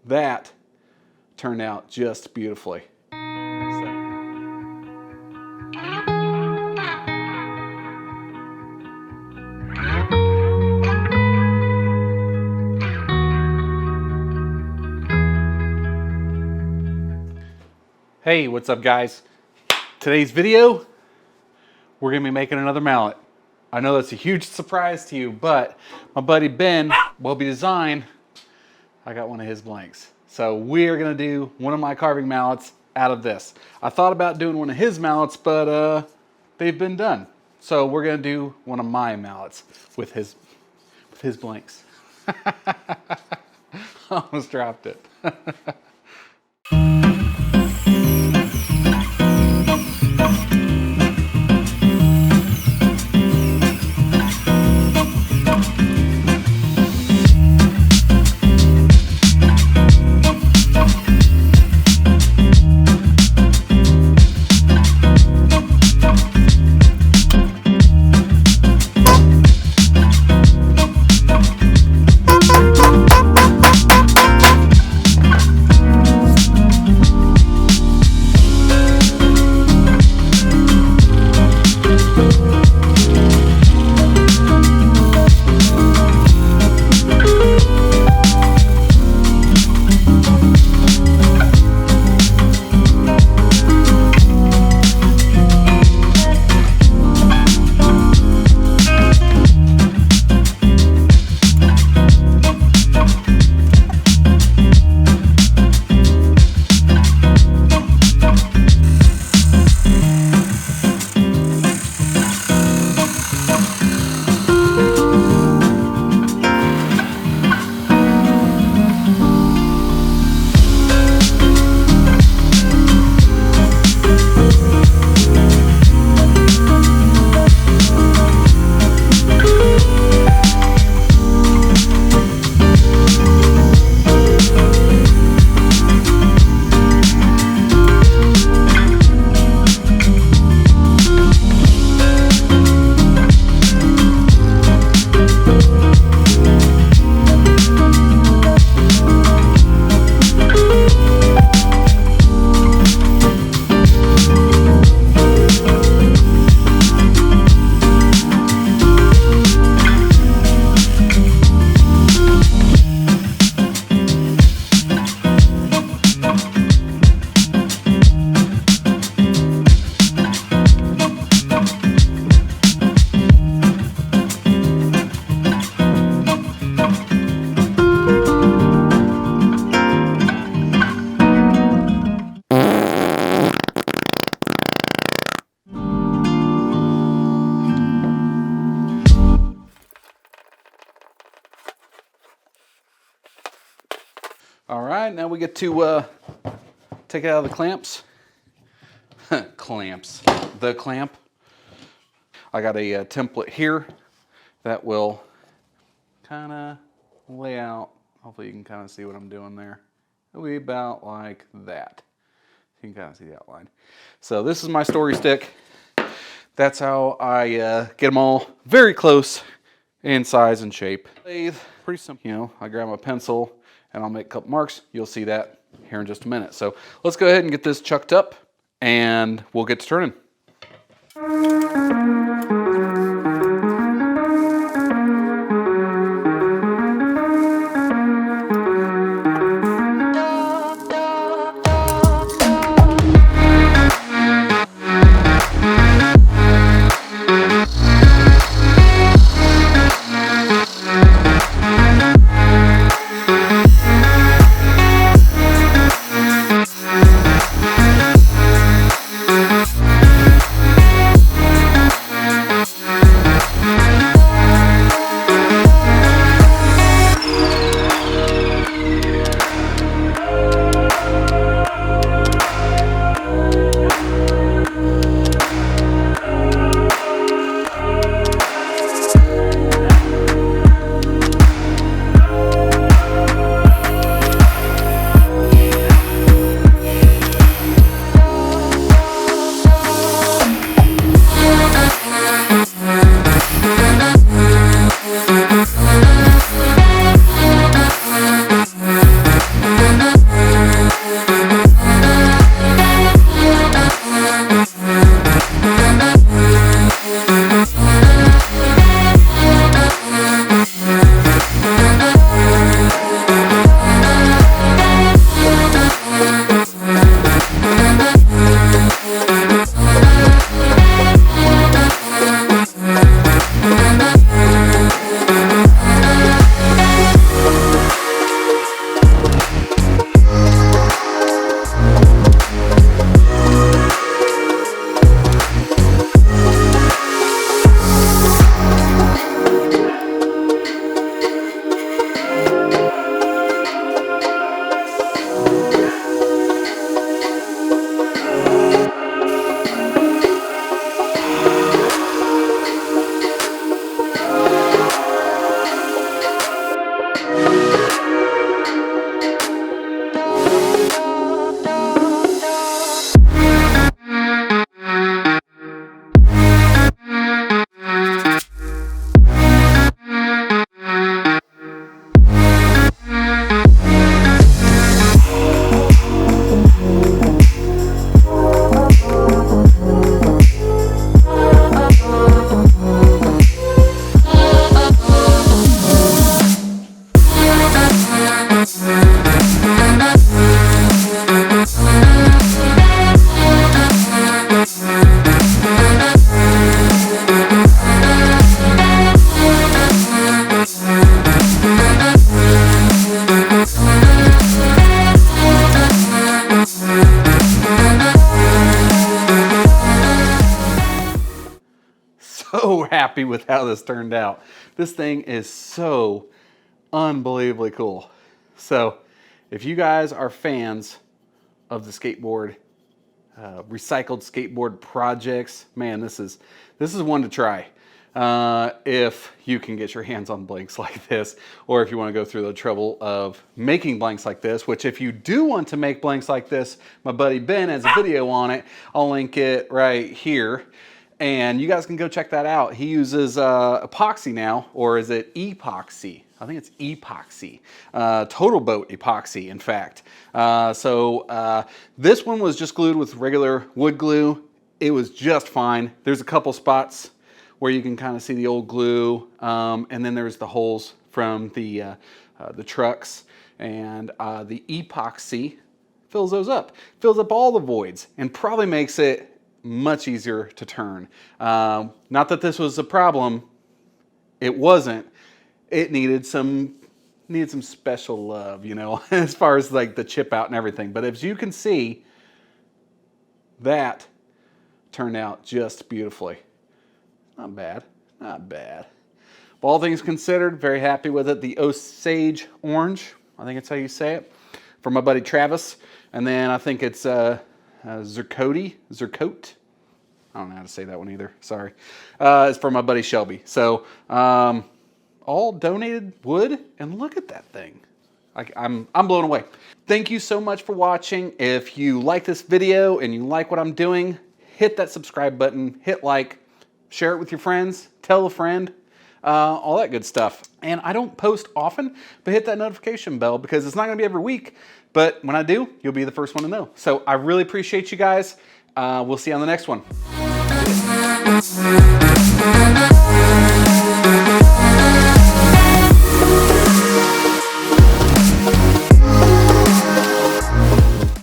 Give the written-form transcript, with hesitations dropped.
that turned out just beautifully. Hey, what's up guys? Today's video, we're gonna be making another mallet. I know that's a huge surprise to you, but my buddy Ben, Wellbe Design, I got one of his blanks. So we're gonna do one of my carving mallets out of this. I thought about doing one of his mallets, but they've been done. So we're gonna do one of my mallets with his blanks. Almost dropped it. All right, now we get to take it out of the clamps. The clamp. I got a template here that will kind of lay out. Hopefully you can kind of see what I'm doing there. It'll be about like that. You can kind of see the outline. So this is my story stick. That's how I get them all very close in size and shape. Pretty simple. You know, I grab my pencil and I'll make a couple marks. You'll see that here in just a minute. So let's go ahead and get this chucked up and we'll get to turning. so happy with how this turned out. This thing is so unbelievably cool. So if you guys are fans of the skateboard, recycled skateboard projects, man, this is one to try. If you can get your hands on blanks like this, or if you want to go through the trouble of making blanks like this, which if you do want to make blanks like this, my buddy Ben has a video on it. I'll link it right here. And you guys can go check that out. He uses epoxy now, or is it epoxy? I think it's epoxy, total boat epoxy, in fact. This one was just glued with regular wood glue. It was just fine. There's a couple spots where you can kind of see the old glue, and then there's the holes from the trucks, and the epoxy fills those up, fills up all the voids, and probably makes it much easier to turn. Not that this was a problem, it wasn't. It needed some special love, you know, as far as like the chip out and everything. But as you can see, that turned out just beautifully. Not bad, not bad. All things considered, very happy with it. The Osage Orange, I think that's how you say it, from my buddy Travis. And then I think it's Zercote. I don't know how to say that one either, sorry. It's from my buddy Shelby. So, all donated wood, and look at that thing. I'm blown away. Thank you so much for watching. If you like this video and you like what I'm doing, hit that subscribe button, hit like, share it with your friends, tell a friend, all that good stuff. And I don't post often, but hit that notification bell because it's not gonna be every week, but when I do, you'll be the first one to know. So I really appreciate you guys. We'll see you on the next one.